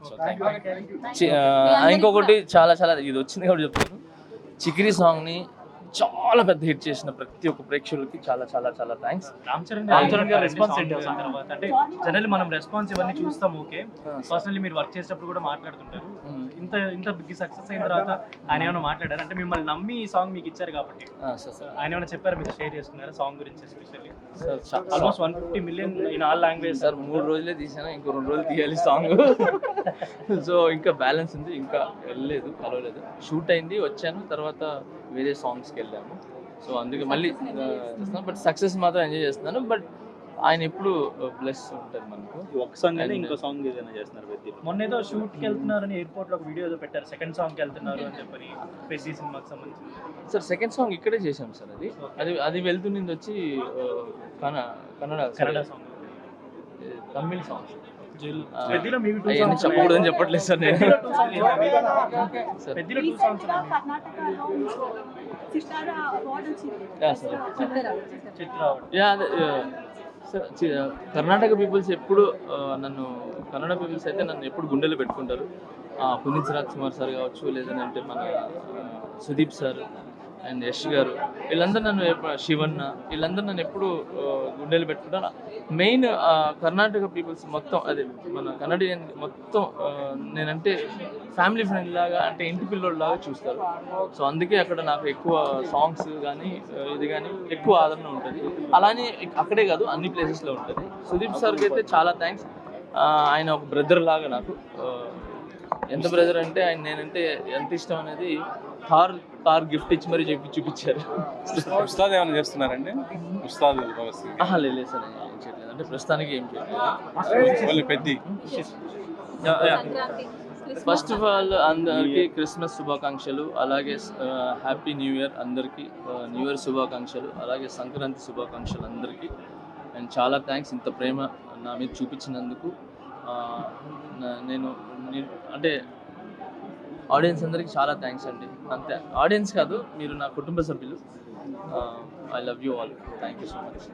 So ఇంకొకటి చాలా చాలా ఇది వచ్చింది కాబట్టి చెప్తాను, చికిరి సాంగ్ని చాలా పెద్ద హిట్ చేసిన ప్రతి ఒక్క ప్రేక్షకులకి చాలా చాలా చాలా థ్యాంక్స్. రామ్ చరణ్ గారి రెస్పాన్స్ ఏంటి అసలు తర్వాత? అంటే జనరల్లీ మనం రెస్పాన్స్ ఇవన్నీ చూస్తాం, ఓకే, పర్సనల్లీ మీరు వర్క్ చేసేటప్పుడు కూడా మాట్లాడుతుంటారు. ఇంత ఇంత బిగ్ సక్సెస్ అయిన తర్వాత ఆయన ఏమైనా మాట్లాడారు అంటే మిమ్మల్ని నమ్మి ఈ సాంగ్ మీకు ఇచ్చారు కాబట్టి ఆయన ఏమైనా చెప్పారు, మీరు షేర్ చేసుకున్నారా సాంగ్ గురించి? Especially almost 150 million in all language sir. 3 రోజులే తీసాను, ఇంకో 2 రోజులు తీయాలి సాంగ్. సో ఇంకా బ్యాలెన్స్ ఉంది, ఇంకా వెళ్ళలేదు, కలవలేదు. షూట్ అయింది, వచ్చాను, తర్వాత వేరే సాంగ్స్కి వెళ్ళాము. సో అందుకే మళ్ళీ చేస్తున్నాను, బట్ సక్సెస్ మాత్రం ఎంజాయ్ చేస్తున్నాను. బట్ ఆయన ఎప్పుడు ప్లస్ ఉంటారు మనకు. ఒక సాంగ్ అయితే ఇంకో సాంగ్ ఏదైనా చేస్తున్నారు. మొన్న ఏదో షూట్కి వెళ్తున్నారని ఎయిర్పోర్ట్ లో ఒక వీడియో ఏదో పెట్టారు, సెకండ్ సాంగ్కి వెళ్తున్నారు అని చెప్పని, పెద్ద సినిమాకి సంబంధించి. సార్ సెకండ్ సాంగ్ ఇక్కడే చేసాం సార్. అది వెళ్తున్నది వచ్చి కన్నడ సాంగ్, తమిళ్ సాంగ్. అవన్నీ చెప్పకూడదని చెప్పట్లేదు సార్ నేను. కర్ణాటక పీపుల్స్ ఎప్పుడు కన్నడ పీపుల్స్ అయితే నన్ను ఎప్పుడు గుండెలు పెట్టుకుంటారు. పునీత్ రాజ్ కుమార్ సార్ కావచ్చు, లేదంటే మన సుదీప్ సార్ అండ్ యష్ గారు, వీళ్ళందరూ నన్ను శివన్న, వీళ్ళందరూ నన్ను ఎప్పుడు గుండెలు పెట్టుకుంటాను. మెయిన్ కర్ణాటక పీపుల్స్ మొత్తం, అదే మన కన్నడియన్ మొత్తం నేనంటే ఫ్యామిలీ ఫ్రెండ్ లాగా, అంటే ఇంటి పిల్లోళ్ళలాగా చూస్తారు. సో అందుకే అక్కడ నాకు ఎక్కువ సాంగ్స్ కానీ ఇది కానీ ఎక్కువ ఆదరణ ఉంటుంది. అలానే అక్కడే కాదు, అన్ని ప్లేసెస్లో ఉంటుంది. సుదీప్ సార్కి అయితే చాలా థ్యాంక్స్. ఆయన ఒక బ్రదర్ లాగా నాకు. ఎంత బ్రదర్ అంటే ఆయన నేనంటే ఎంత ఇష్టం అనేది కార్ గిఫ్ట్ ఇచ్చి మరీ చూపించారు. ఉస్తాద్ ఏమైనా చేస్తున్నారండి? ఉస్తాద్ లేదు సార్, ఏం చేయట్లేదు. అంటే ప్రస్తుతానికి ఏం చేయట్లేదు. పెద్ద ఫస్ట్ ఆఫ్ ఆల్ అందరికీ క్రిస్మస్ శుభాకాంక్షలు, అలాగే హ్యాపీ న్యూ ఇయర్ అందరికీ, న్యూ ఇయర్ శుభాకాంక్షలు, అలాగే సంక్రాంతి శుభాకాంక్షలు అందరికీ. అండ్ చాలా థ్యాంక్స్ ఇంత ప్రేమ నా మీద చూపించినందుకు. నేను అంటే ఆడియన్స్ అందరికీ చాలా థ్యాంక్స్ అండి. అంతే, ఆడియన్స్ కాదు, మీరు నా కుటుంబ సభ్యులు. I love you all. Thank you so much.